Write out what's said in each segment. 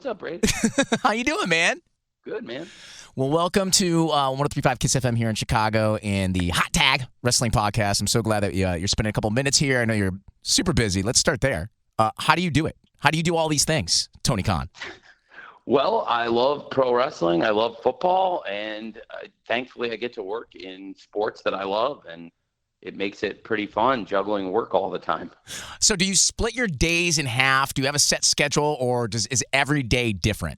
What's up, Brady? How you doing, man? Good, man. Well, welcome to 103.5 Kiss FM here in Chicago and the Hot Tag Wrestling Podcast. I'm so glad that you're spending a couple minutes here. I know you're super busy. Let's start there. How do you do it? How do you do all these things, Tony Khan? Well, I love pro wrestling. I love football, and thankfully I get to work in sports that I love, and it makes it pretty fun juggling work all the time. So do you split your days in half? Do you have a set schedule, or is every day different?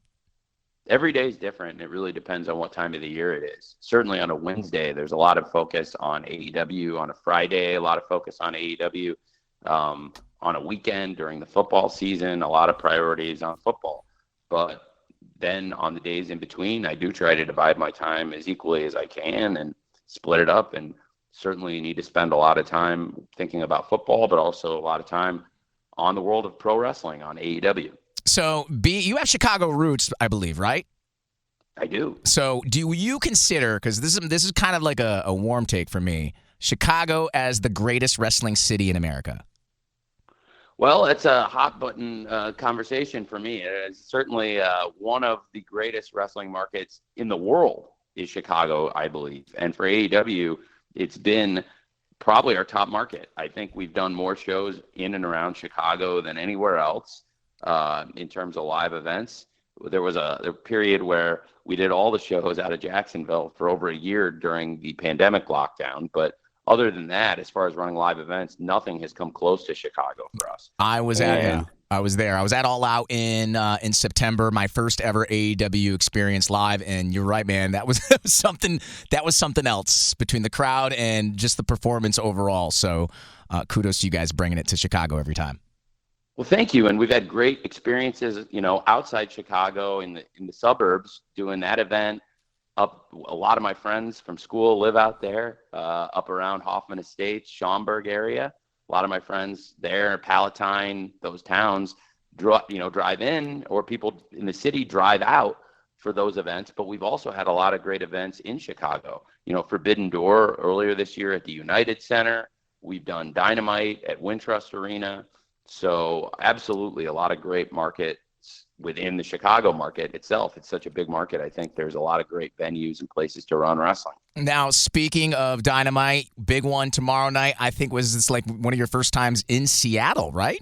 Every day is different, and it really depends on what time of the year it is. Certainly on a Wednesday, there's a lot of focus on AEW. On a Friday, a lot of focus on AEW. On a weekend during the football season, a lot of priorities on football. But then on the days in between, I do try to divide my time as equally as I can and split it up. And certainly you need to spend a lot of time thinking about football, but also a lot of time on the world of pro wrestling on AEW. So you have Chicago roots, I believe, right? I do. So do you consider, because this is kind of like a warm take for me, Chicago as the greatest wrestling city in America? Well, it's a hot button conversation for me. It's certainly one of the greatest wrestling markets in the world is Chicago, I believe. And for AEW, it's been probably our top market. I think we've done more shows in and around Chicago than anywhere else in terms of live events. There was a period where we did all the shows out of Jacksonville for over a year during the pandemic lockdown. But other than that, as far as running live events, nothing has come close to Chicago for us. I was there. I was at All Out in September, my first ever AEW experience live, and you're right, man. That was something else between the crowd and just the performance overall. So, kudos to you guys bringing it to Chicago every time. Well, thank you, and we've had great experiences, outside Chicago in the suburbs doing that event. A lot of my friends from school live out there, up around Hoffman Estates, Schaumburg area. A lot of my friends there, Palatine, those towns, drive in, or people in the city drive out for those events. But we've also had a lot of great events in Chicago. Forbidden Door earlier this year at the United Center. We've done Dynamite at Wintrust Arena. So absolutely a lot of great markets within the Chicago market itself. It's such a big market. I think there's a lot of great venues and places to run wrestling. Now, speaking of Dynamite, big one tomorrow night, I think this like one of your first times in Seattle, right?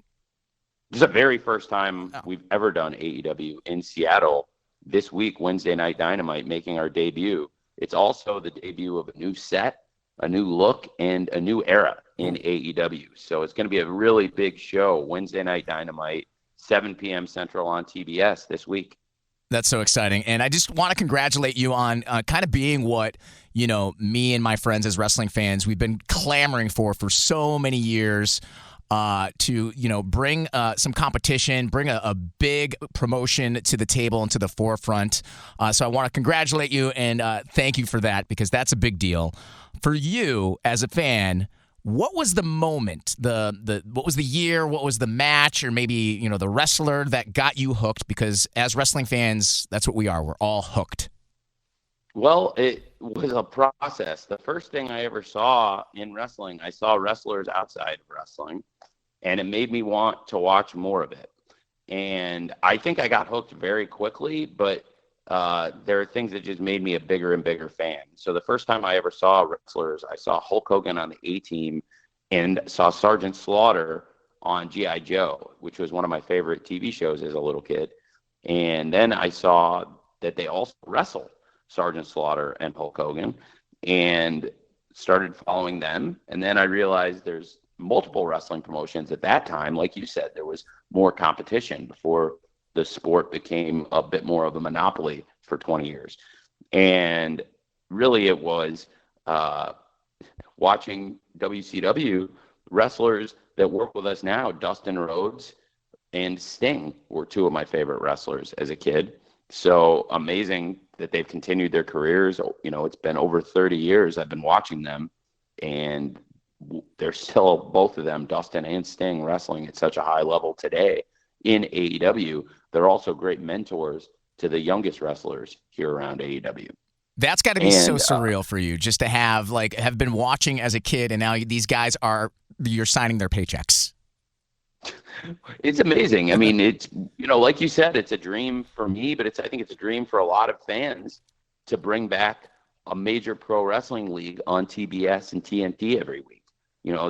This is the very first time we've ever done AEW in Seattle this week, Wednesday Night Dynamite, making our debut. It's also the debut of a new set, a new look, and a new era in AEW. So it's going to be a really big show, Wednesday Night Dynamite, 7 p.m. Central on TBS this week. That's so exciting. And I just want to congratulate you on kind of being what, me and my friends as wrestling fans, we've been clamoring for so many years to, bring some competition, bring a big promotion to the table and to the forefront. So I want to congratulate you and thank you for that, because that's a big deal. For you as a fan, what was the moment, what was the year, what was the match, or maybe, the wrestler that got you hooked? Because as wrestling fans, that's what we are. We're all hooked. Well, it was a process. The first thing I ever saw in wrestling, I saw wrestlers outside of wrestling, and it made me want to watch more of it. And I think I got hooked very quickly, but there are things that just made me a bigger and bigger fan. So the first time I ever saw wrestlers, I saw Hulk Hogan on the A-Team and saw Sergeant Slaughter on G.I. Joe, which was one of my favorite TV shows as a little kid. And then I saw that they also wrestled, Sergeant Slaughter and Hulk Hogan, and started following them. And then I realized there's multiple wrestling promotions at that time. Like you said, there was more competition before the sport became a bit more of a monopoly for 20 years. And really it was watching WCW wrestlers that work with us now. Dustin Rhodes and Sting were two of my favorite wrestlers as a kid. So amazing that they've continued their careers. It's been over 30 years I've been watching them, and they're still, both of them, Dustin and Sting, wrestling at such a high level today in AEW. They're also great mentors to the youngest wrestlers here around AEW. That's got to be so surreal for you, just to have been watching as a kid, and now these guys you're signing their paychecks. It's amazing. I mean, it's, like you said, it's a dream for me, but I think it's a dream for a lot of fans to bring back a major pro wrestling league on TBS and TNT every week.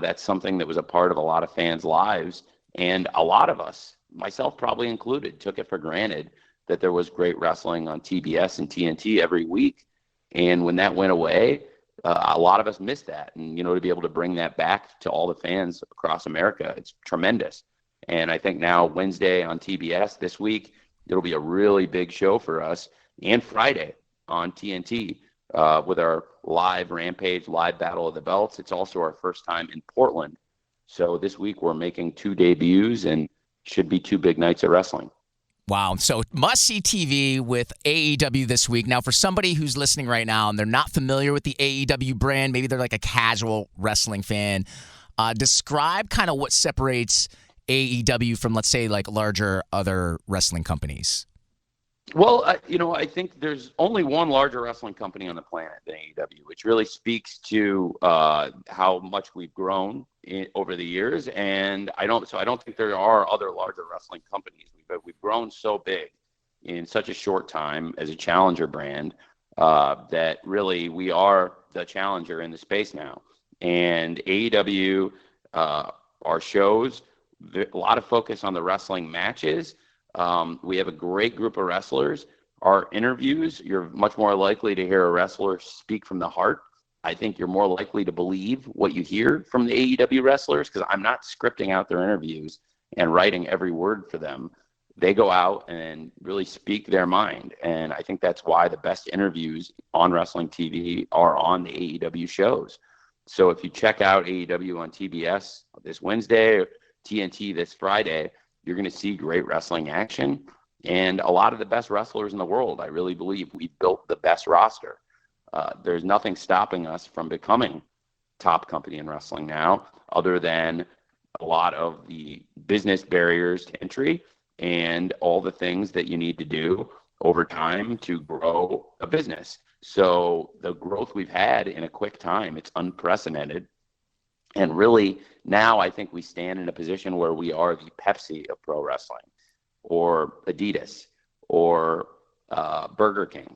That's something that was a part of a lot of fans' lives. And a lot of us, myself probably included, took it for granted that there was great wrestling on TBS and TNT every week. And when that went away, a lot of us missed that. And, to be able to bring that back to all the fans across America, it's tremendous. And I think now Wednesday on TBS this week, it'll be a really big show for us. And Friday on TNT with our live Rampage, live Battle of the Belts. It's also our first time in Portland. So this week we're making 2 debuts and should be 2 big nights of wrestling. Wow. So must-see TV with AEW this week. Now, for somebody who's listening right now and they're not familiar with the AEW brand, maybe they're like a casual wrestling fan, describe kind of what separates AEW from, let's say, like larger other wrestling companies. Well, I think there's only one larger wrestling company on the planet than AEW, which really speaks to how much we've grown over the years. And I don't think there are other larger wrestling companies. We've grown so big in such a short time as a challenger brand that really we are the challenger in the space now. And AEW, our shows, a lot of focus on the wrestling matches. We have a great group of wrestlers. Our interviews, you're much more likely to hear a wrestler speak from the heart. I think you're more likely to believe what you hear from the AEW wrestlers because I'm not scripting out their interviews and writing every word for them. They go out and really speak their mind. And I think that's why the best interviews on wrestling TV are on the AEW shows. So if you check out AEW on TBS this Wednesday, or TNT this Friday, you're going to see great wrestling action and a lot of the best wrestlers in the world. I really believe we built the best roster. There's nothing stopping us from becoming top company in wrestling now other than a lot of the business barriers to entry and all the things that you need to do over time to grow a business. So the growth we've had in a quick time, it's unprecedented. And really, now I think we stand in a position where we are the Pepsi of pro wrestling, or Adidas, or Burger King,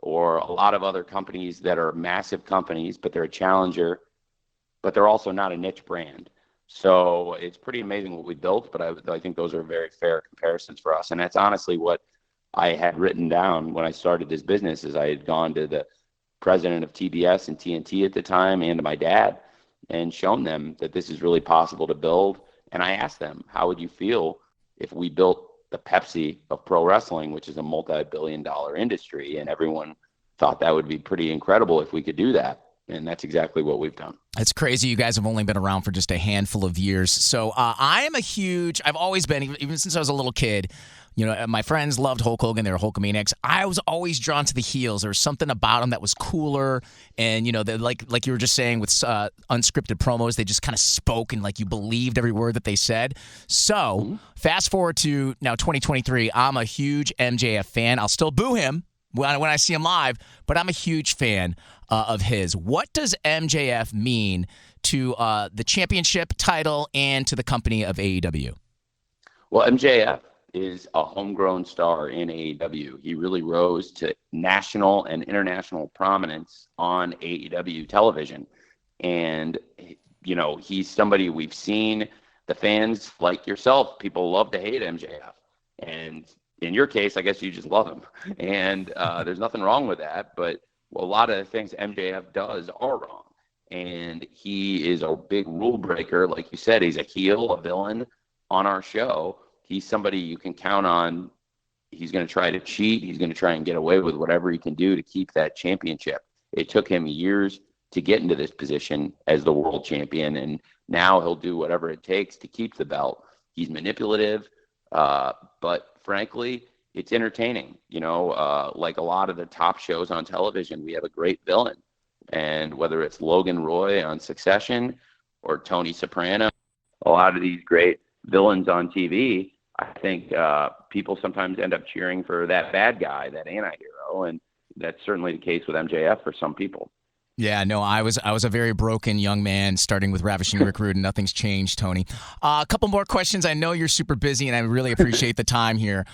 or a lot of other companies that are massive companies, but they're a challenger, but they're also not a niche brand. So it's pretty amazing what we built, but I think those are very fair comparisons for us. And that's honestly what I had written down when I started this business is I had gone to the president of TBS and TNT at the time and to my dad and shown them that this is really possible to build. And I asked them, how would you feel if we built the Pepsi of pro wrestling, which is a multi-billion-dollar industry? And everyone thought that would be pretty incredible if we could do that. And that's exactly what we've done. It's crazy. You guys have only been around for just a handful of years. So I've always been, even since I was a little kid, my friends loved Hulk Hogan. They were Hulkamaniacs. I was always drawn to the heels. There was something about them that was cooler. And, like you were just saying with unscripted promos, they just kind of spoke and like you believed every word that they said. So fast forward to now 2023, I'm a huge MJF fan. I'll still boo him when I see him live, but I'm a huge fan of his. What does MJF mean to the championship title and to the company of AEW? Well, MJF is a homegrown star in AEW. He really rose to national and international prominence on AEW television. And, he's somebody we've seen. The fans, like yourself, people love to hate MJF. And in your case, I guess you just love him. And there's nothing wrong with that. But a lot of the things MJF does are wrong. And he is a big rule breaker. Like you said, he's a heel, a villain on our show. He's somebody you can count on. He's going to try to cheat. He's going to try and get away with whatever he can do to keep that championship. It took him years to get into this position as the world champion. And now he'll do whatever it takes to keep the belt. He's manipulative. But frankly, it's entertaining. Like a lot of the top shows on television, we have a great villain. And whether it's Logan Roy on Succession or Tony Soprano, a lot of these great villains on TV, I think people sometimes end up cheering for that bad guy, that anti-hero. And that's certainly the case with MJF for some people. Yeah, no, I was a very broken young man, starting with Ravishing Rick Rude, and nothing's changed, Tony. A couple more questions. I know you're super busy, and I really appreciate the time here.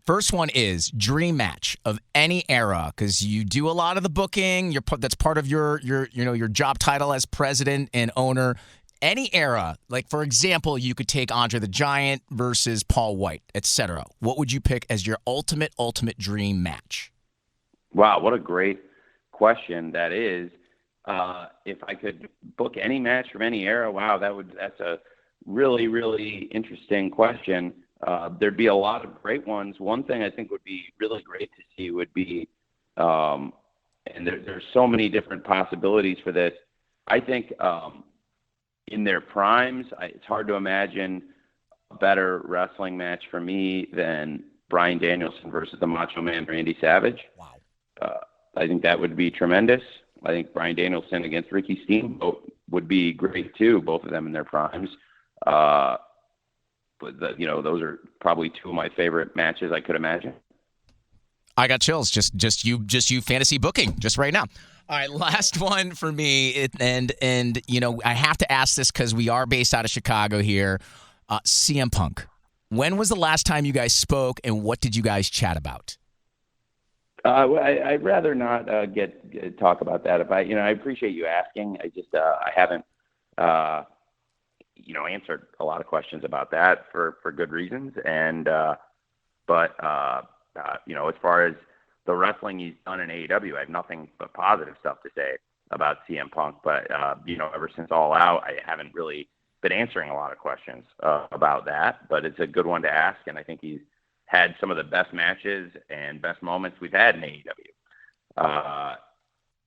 First one is dream match of any era, because you do a lot of the booking. That's part of your job title as president and owner. Any era, like for example, you could take Andre the Giant versus Paul White, etc. What would you pick as your ultimate dream match? Wow, what a great question that is. If I could book any match from any era, wow, that's a really, really interesting question. There'd be a lot of great ones. One thing I think would be really great to see would be, and there's so many different possibilities for this. I think in their primes, it's hard to imagine a better wrestling match for me than Bryan Danielson versus the Macho Man Randy Savage. Wow. I think that would be tremendous. I think Bryan Danielson against Ricky Steamboat would be great too, both of them in their primes. But those are probably two of my favorite matches I could imagine. I got chills. Just you fantasy booking just right now. All right, last one for me, and I have to ask this because we are based out of Chicago here. CM Punk. When was the last time you guys spoke, and what did you guys chat about? I'd rather not talk about that. I appreciate you asking. I haven't answered a lot of questions about that for good reasons. And but as far as the wrestling he's done in AEW, I have nothing but positive stuff to say about CM Punk. But ever since All Out, I haven't really been answering a lot of questions about that. But it's a good one to ask, and I think he's had some of the best matches and best moments we've had in AEW.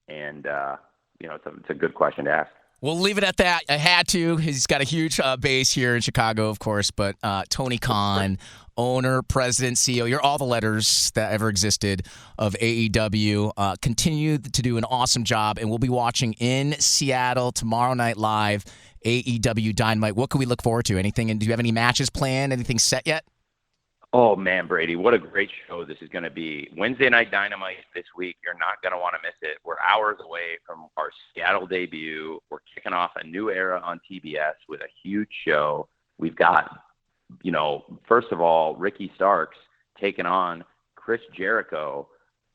It's a good question to ask. We'll leave it at that. I had to. He's got a huge base here in Chicago, of course. But Tony Khan, owner, president, CEO, you're all the letters that ever existed of AEW. Continue to do an awesome job. And we'll be watching in Seattle tomorrow night live, AEW Dynamite. What can we look forward to? Anything? And do you have any matches planned? Anything set yet? Oh, man, Brady, what a great show this is going to be. Wednesday Night Dynamite this week. You're not going to want to miss it. We're hours away from our Seattle debut. We're kicking off a new era on TBS with a huge show. We've got, first of all, Ricky Starks taking on Chris Jericho,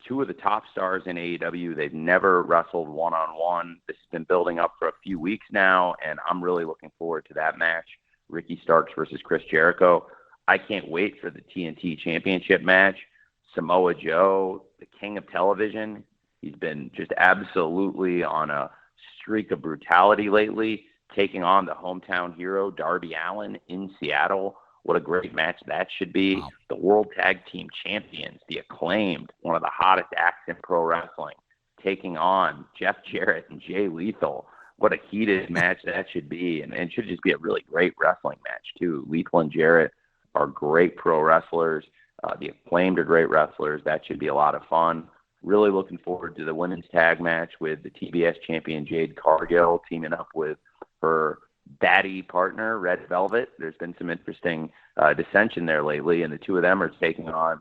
two of the top stars in AEW. They've never wrestled one-on-one. This has been building up for a few weeks now, and I'm really looking forward to that match, Ricky Starks versus Chris Jericho. I can't wait for the TNT Championship match. Samoa Joe, the king of television. He's been just absolutely on a streak of brutality lately, taking on the hometown hero, Darby Allin, in Seattle. What a great match that should be. Wow. The World Tag Team Champions, the Acclaimed, one of the hottest acts in pro wrestling, taking on Jeff Jarrett and Jay Lethal. What a heated match that should be. And it should just be a really great wrestling match, too. Lethal and Jarrett are great pro wrestlers. The Acclaimed are great wrestlers. That should be a lot of fun. Really looking forward to the women's tag match with the TBS champion Jade Cargill teaming up with her baddie partner, Red Velvet. There's been some interesting dissension there lately, and the two of them are taking on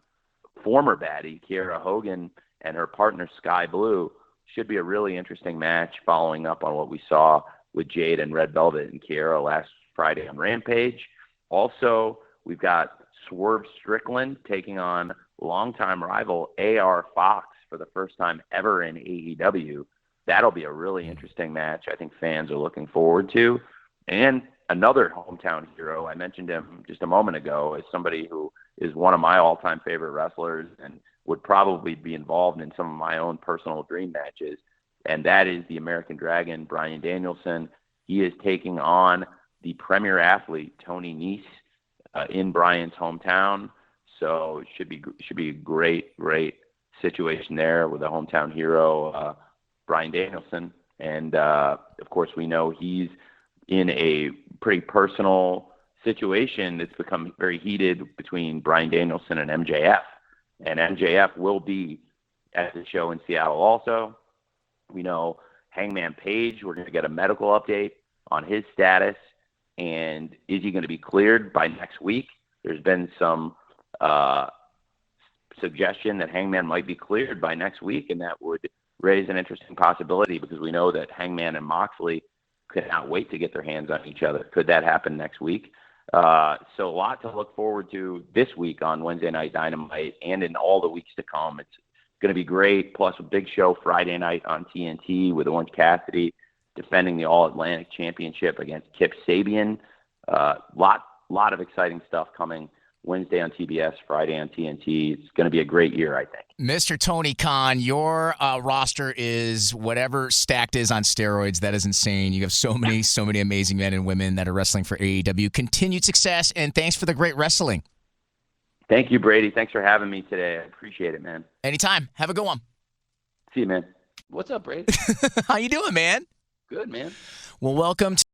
former baddie Kiera Hogan and her partner Sky Blue. Should be a really interesting match following up on what we saw with Jade and Red Velvet and Kiera last Friday on Rampage. Also, we've got Swerve Strickland taking on longtime rival AR Fox for the first time ever in AEW. That'll be a really interesting match I think fans are looking forward to. And another hometown hero, I mentioned him just a moment ago, is somebody who is one of my all-time favorite wrestlers and would probably be involved in some of my own personal dream matches. And that is the American Dragon, Bryan Danielson. He is taking on the premier athlete, Tony Nese, in Bryan's hometown. So it should be a great situation there with the hometown hero, Bryan Danielson. And, of course, we know he's in a pretty personal situation that's become very heated between Bryan Danielson and MJF. And MJF will be at the show in Seattle also. We know Hangman Page, we're going to get a medical update on his status. And is he going to be cleared by next week? There's been some suggestion that Hangman might be cleared by next week, and that would raise an interesting possibility because we know that Hangman and Moxley cannot wait to get their hands on each other. Could that happen next week? So a lot to look forward to this week on Wednesday Night Dynamite and in all the weeks to come. It's going to be great. Plus a big show Friday night on TNT with Orange Cassidy defending the All-Atlantic Championship against Kip Sabian. Lot of exciting stuff coming Wednesday on TBS, Friday on TNT. It's going to be a great year, I think. Mr. Tony Khan, your roster is whatever stacked is on steroids. That is insane. You have so many amazing men and women that are wrestling for AEW. Continued success, and thanks for the great wrestling. Thank you, Brady. Thanks for having me today. I appreciate it, man. Anytime. Have a good one. See you, man. What's up, Brady? How you doing, man? Good, man. Well, welcome to